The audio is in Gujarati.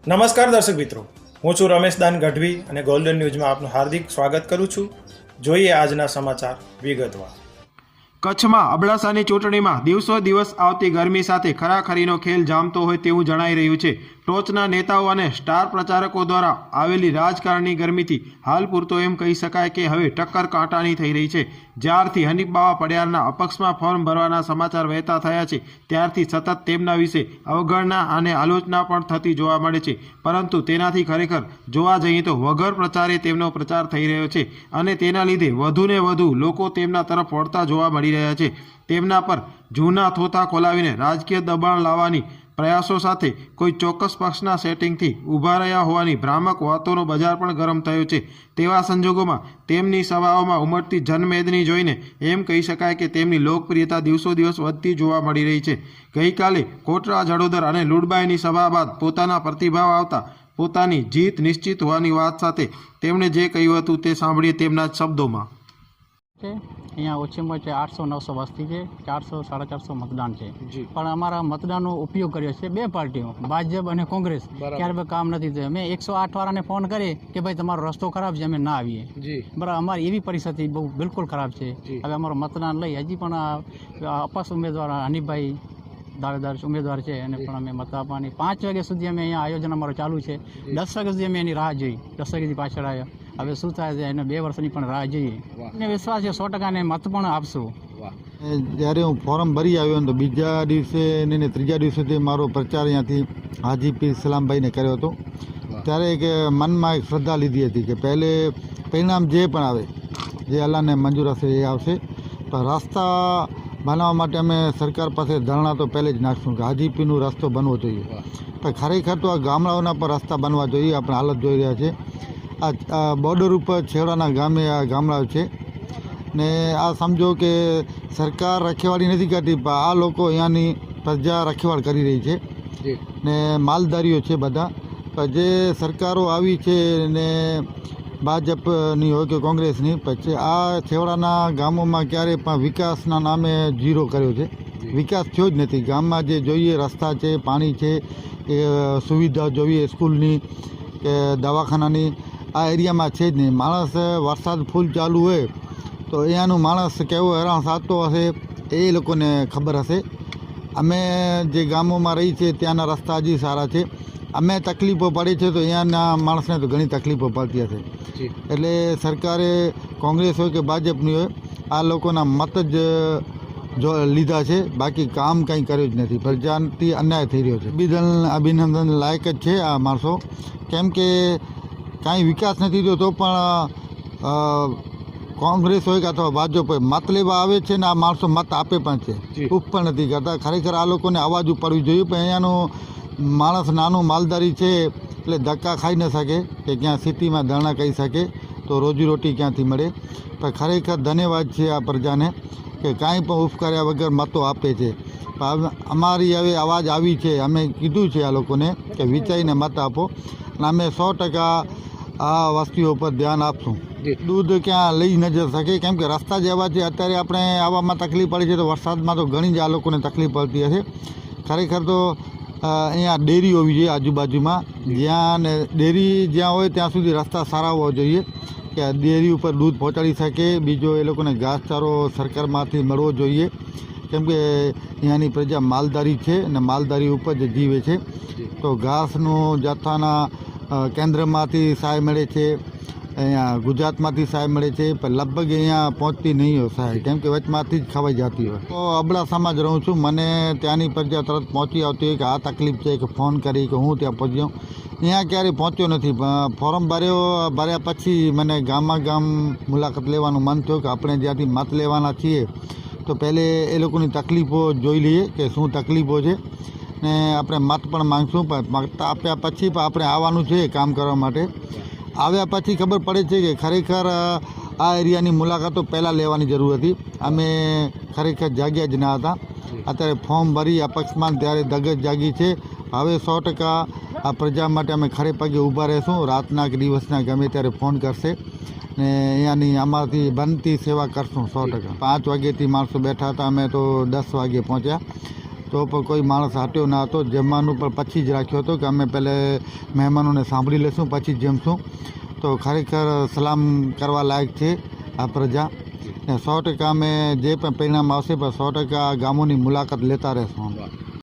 નમસ્કાર દર્શક મિત્રો, હું છું રમેશ દાન ગઢવી અને ગોલ્ડન ન્યૂઝમાં આપનું હાર્દિક સ્વાગત કરું છું. જોઈએ આજના સમાચાર વિગતવાર. કચ્છમાં અબડાસાની ચૂંટણીમાં દિવસો દિવસ આવતી ગરમી સાથે ખરાખરીનો ખેલ જામતો હોય તેવું જણાઈ રહ્યું છે. ટોચના નેતાઓ અને સ્ટાર પ્રચારકો દ્વારા આવેલી રાજકારણની ગરમીથી હાલ પૂરતો એમ કહી શકાય કે હવે ટક્કર કાંટાની થઈ રહી છે. જ્યારથી હનીફ બાવા પડિયારના અપક્ષમાં ફોર્મ ભરવાના સમાચાર વહેતા થયા છે ત્યારથી સતત તેમના વિશે અવગણના અને આલોચના પણ થતી જોવા મળે છે. પરંતુ તેનાથી ખરેખર જોવા જઈએ તો વગર પ્રચારે તેમનો પ્રચાર થઈ રહ્યો છે અને તેના લીધે વધુને વધુ લોકો તેમના તરફ વળતા જોવા મળી રહ્યા છે. તેમના પર જૂના થોથા ખોલાવીને રાજકીય દબાણ લાવવાની પ્રયાસો સાથે કોઈ ચોક્કસ પક્ષના સેટિંગથી ઊભા રહ્યા હોવાની ભ્રામક વાતોનો બજાર પણ ગરમ થયો છે. તેવા સંજોગોમાં તેમની સભાઓમાં ઉમટતી જનમેદની જોઈને એમ કહી શકાય કે તેમની લોકપ્રિયતા દિવસો દિવસ વધતી જોવા મળી રહી છે. ગઈકાલે કોટડા જડોદર અને લુડબાઈની સભા બાદ પોતાના પ્રતિભાવ આવતા પોતાની જીત નિશ્ચિત હોવાની વાત સાથે તેમણે જે કહ્યું હતું તે સાંભળીએ તેમના જ શબ્દોમાં. અહીંયા ઓછામાં ઓછી 800-900 વસ્તી છે, 400-450 મતદાન છે. પણ અમારા મતદાનનો ઉપયોગ કર્યો છે બે પાર્ટીઓ, ભાજપ અને કોંગ્રેસ. ક્યારે કામ નથી થયું. અમે 108 વાળાને ફોન કરીએ કે ભાઈ તમારો રસ્તો ખરાબ છે, અમે ના આવીએ. બરાબર, અમારી એવી પરિસ્થિતિ બહુ બિલકુલ ખરાબ છે. હવે અમારું મતદાન લઈ હજી પણ અપક્ષ ઉમેદવાર હનીફભાઈ દાવેદાર ઉમેદવાર છે એને પણ અમે મત આપવાની 5 વાગ્યા સુધી અમે અહીંયા આયોજન અમારું ચાલુ છે. 10 વાગ્યા સુધી અમે એની રાહ જોઈ, 10 વાગ્યાથી પાછળ આવ્યા. હવે શું થાય છે એને 2 વર્ષની પણ રાહ જોઈએ. એને વિશ્વાસ છે 100% મત પણ આપશું. જ્યારે હું ફોર્મ ભરી આવ્યો તો બીજા દિવસે ને ત્રીજા દિવસેથી મારો પ્રચાર અહીંયાથી હાજી પીર સલામભાઈને કર્યો હતો. ત્યારે એક મનમાં એક શ્રદ્ધા લીધી હતી કે પહેલે પરિણામ જે પણ આવે, જે અલ્લાહને મંજૂર હશે એ આવશે. પણ રસ્તા બનાવવા માટે અમે સરકાર પાસે ધરણા તો પહેલે જ નાખશું કે હાજી પીરનો રસ્તો બનવો જોઈએ. પણ ખરેખર તો આ ગામડાઓના પર રસ્તા બનવા જોઈએ. આપણે હાલત જોઈ રહ્યા છે. આ બોર્ડર ઉપર છેવાડાના ગામે આ ગામડાઓ છે ને આ સમજો કે સરકાર રખેવાળી નથી કરતી, પણ આ લોકો અહીંયાની પ્રજા રખેવાળ કરી રહી છે ને માલધારીઓ છે બધા. પણ જે સરકારો આવી છે ને ભાજપની હોય કે કોંગ્રેસની, પછી આ છેવાડાના ગામોમાં ક્યારેય પણ વિકાસના નામે ઝીરો કર્યો છે. વિકાસ થયો જ નથી. ગામમાં જે જોઈએ રસ્તા છે, પાણી છે, એ સુવિધા જોઈએ સ્કૂલની કે દવાખાનાની, આ એરિયામાં છે જ નહીં. માણસ વરસાદ ફૂલ ચાલુ હોય તો અહીંયાનું માણસ કેવો હેરાન થતો હશે એ લોકોને ખબર હશે. અમે જે ગામોમાં રહી છે ત્યાંના રસ્તા હજી સારા છે. અમે તકલીફો પડે છે તો અહીંયાના માણસને તો ઘણી તકલીફો પડતી હશે. એટલે સરકારે કોંગ્રેસ હોય કે ભાજપની હોય આ લોકોના મત જ જો લીધા છે, બાકી કામ કંઈ કર્યું જ નથી. પ્રજાથી અન્યાય થઈ રહ્યો છે. અભિનંદન લાયક જ છે આ માણસો, કેમ કે કાંઈ વિકાસ નથી થયો તો પણ કોંગ્રેસ હોય કે અથવા ભાજપ હોય મત લેવા આવે છે ને આ માણસો મત આપે પણ છે, ઉપ પણ નથી કરતા. ખરેખર આ લોકોને અવાજ ઉપાડવી જોઈએ. પણ અહીંયાનું માણસ નાનું માલધારી છે એટલે ધક્કા ખાઈ ન શકે કે ક્યાં સિટીમાં ધરણા કહી શકે તો રોજીરોટી ક્યાંથી મળે. પણ ખરેખર ધન્યવાદ છે આ પ્રજાને કે કાંઈ પણ ઉફ કર્યા વગર મતો આપે છે. અમારી હવે અવાજ આવી છે. અમે કીધું છે આ લોકોને કે વિચારીને મત આપો અને અમે 100% આ વસ્તુઓ પર ધ્યાન આપશું. દૂધ ક્યાં લઈ ન જઈ શકે કેમ કે રસ્તા જ એવા છે. અત્યારે આપણે આવવામાં તકલીફ પડી છે તો વરસાદમાં તો ઘણી જ આ લોકોને તકલીફ પડતી હશે. ખરેખર તો અહીંયા ડેરી હોવી જોઈએ આજુબાજુમાં, જ્યાં ને ડેરી જ્યાં હોય ત્યાં સુધી રસ્તા સારા હોવા જોઈએ કે ડેરી ઉપર દૂધ પહોંચાડી શકે. બીજો એ લોકોને ઘાસચારો સરકારમાંથી મળવો જોઈએ, કેમ કે અહીંયાની પ્રજા માલધારી છે અને માલધારી ઉપર જ જીવે છે. તો ઘાસનું જથ્થાના કેન્દ્રમાંથી સહાય મળે છે, અહીંયા ગુજરાતમાંથી સહાય મળે છે, પણ લગભગ અહીંયા પહોંચતી નહીં હોય સહાય, કેમ કે વચમાંથી જ ખવાઈ જતી હોય. તો અબડાસામાં જ રહું છું. મને ત્યાંની પ્રજા તરત પહોંચી આવતી હોય કે આ તકલીફ છે કે ફોન કરી કે હું ત્યાં પહોંચી જાઉં. અહીંયા ક્યારેય પહોંચ્યો નથી. ફોર્મ ભર્યા પછી મને ગામ મુલાકાત લેવાનું મન થયું કે આપણે જ્યાંથી મત લેવાના છીએ તો પહેલે એ લોકોની તકલીફો જોઈ લઈએ કે શું તકલીફો છે ને આપણે મત પણ માંગશું. પણ મત આપ્યા પછી પણ આપણે આવવાનું છે કામ કરવા માટે. આવ્યા પછી ખબર પડે છે કે ખરેખર આ એરિયાની મુલાકાતો પહેલાં લેવાની જરૂર હતી. અમે ખરેખર જાગ્યા જ ના હતા. અત્યારે ફોર્મ ભરી અપક્ષમાં ત્યારે ધગજ જાગી છે. હવે 100% આ પ્રજા માટે અમે ખરે પગે ઊભા રહેશું. રાતના કે દિવસના ગમે ત્યારે ફોન કરશે ને અહીંયાની અમારાથી બનતી સેવા કરશું 100%. 5 વાગ્યેથી માણસો બેઠા હતા, અમે તો 10 વાગ્યે પહોંચ્યા. તો પણ કોઈ માણસ હટ્યો ના હતો. જમવાનું પણ પછી જ રાખ્યો હતો કે અમે પહેલે મહેમાનોને સાંભળી લેશું પછી જ જમશું. તો ખરેખર સલામ કરવા લાયક છે આ પ્રજા. ને 100% અમે જે પણ પરિણામ આવશે પણ 100% ગામોની મુલાકાત લેતા રહેશું.